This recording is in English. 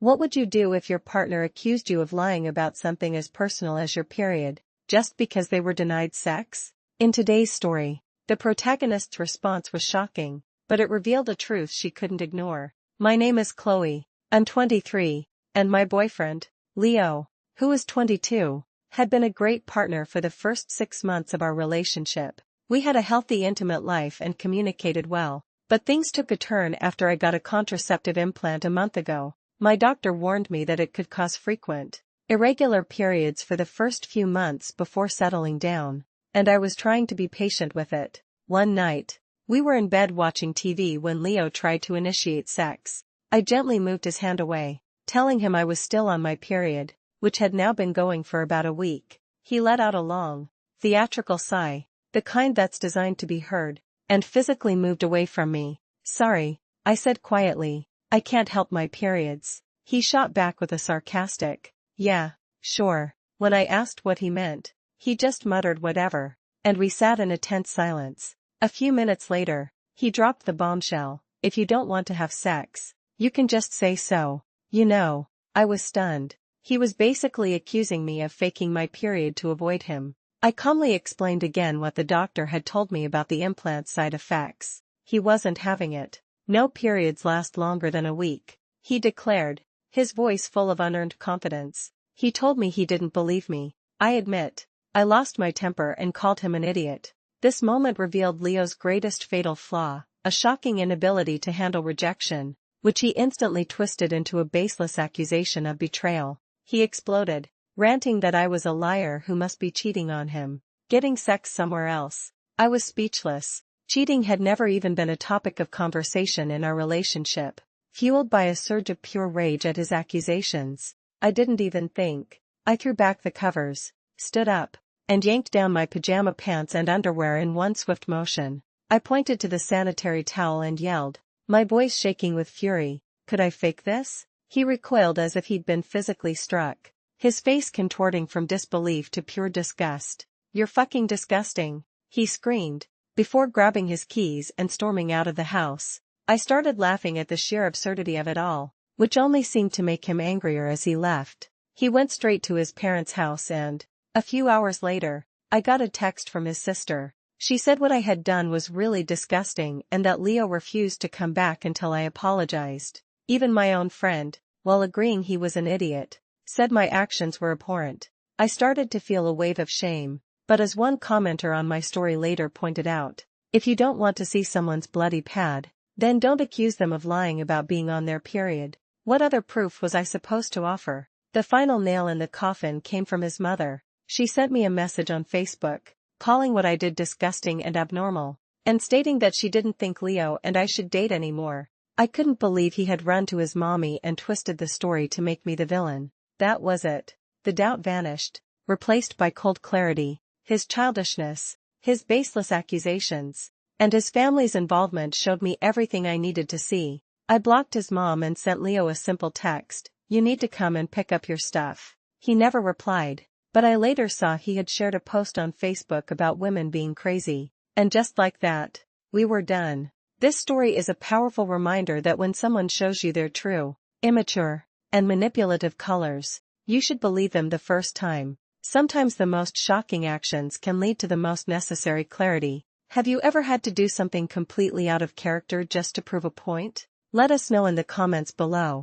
What would you do if your partner accused you of lying about something as personal as your period, just because they were denied sex? In today's story, the protagonist's response was shocking, but it revealed a truth she couldn't ignore. My name is Chloe, I'm 23, and my boyfriend, Leo, who is 22, had been a great partner for the first 6 months of our relationship. We had a healthy intimate life and communicated well, but things took a turn after I got a contraceptive implant a month ago. My doctor warned me that it could cause frequent, irregular periods for the first few months before settling down, and I was trying to be patient with it. One night, we were in bed watching TV when Leo tried to initiate sex. I gently moved his hand away, telling him I was still on my period, which had now been going for about a week. He let out a long, theatrical sigh, the kind that's designed to be heard, and physically moved away from me. Sorry, I said quietly, I can't help my periods. He shot back with a sarcastic, yeah, sure. When I asked what he meant, he just muttered whatever, and we sat in a tense silence. A few minutes later, he dropped the bombshell, if you don't want to have sex, you can just say so. You know, I was stunned. He was basically accusing me of faking my period to avoid him. I calmly explained again what the doctor had told me about the implant's side effects. He wasn't having it. No periods last longer than a week, he declared, his voice full of unearned confidence. He told me he didn't believe me. I admit, I lost my temper and called him an idiot. This moment revealed Leo's greatest fatal flaw, a shocking inability to handle rejection, which he instantly twisted into a baseless accusation of betrayal. He exploded, ranting that I was a liar who must be cheating on him, getting sex somewhere else. I was speechless. Cheating had never even been a topic of conversation in our relationship. Fueled by a surge of pure rage at his accusations, I didn't even think. I threw back the covers, stood up, and yanked down my pajama pants and underwear in one swift motion. I pointed to the sanitary towel and yelled, my voice shaking with fury, could I fake this? He recoiled as if he'd been physically struck, his face contorting from disbelief to pure disgust. You're fucking disgusting, he screamed, before grabbing his keys and storming out of the house. I started laughing at the sheer absurdity of it all, which only seemed to make him angrier as he left. He went straight to his parents' house and, a few hours later, I got a text from his sister. She said what I had done was really disgusting and that Leo refused to come back until I apologized. Even my own friend, while agreeing he was an idiot, said my actions were abhorrent. I started to feel a wave of shame, but as one commenter on my story later pointed out, if you don't want to see someone's bloody pad, then don't accuse them of lying about being on their period. What other proof was I supposed to offer? The final nail in the coffin came from his mother. She sent me a message on Facebook, calling what I did disgusting and abnormal, and stating that she didn't think Leo and I should date anymore. I couldn't believe he had run to his mommy and twisted the story to make me the villain. That was it. The doubt vanished, replaced by cold clarity. His childishness, his baseless accusations, and his family's involvement showed me everything I needed to see. I blocked his mom and sent Leo a simple text, you need to come and pick up your stuff. He never replied, but I later saw he had shared a post on Facebook about women being crazy, and just like that, we were done. This story is a powerful reminder that when someone shows you their true, immature, and manipulative colors, you should believe them the first time. Sometimes the most shocking actions can lead to the most necessary clarity. Have you ever had to do something completely out of character just to prove a point? Let us know in the comments below.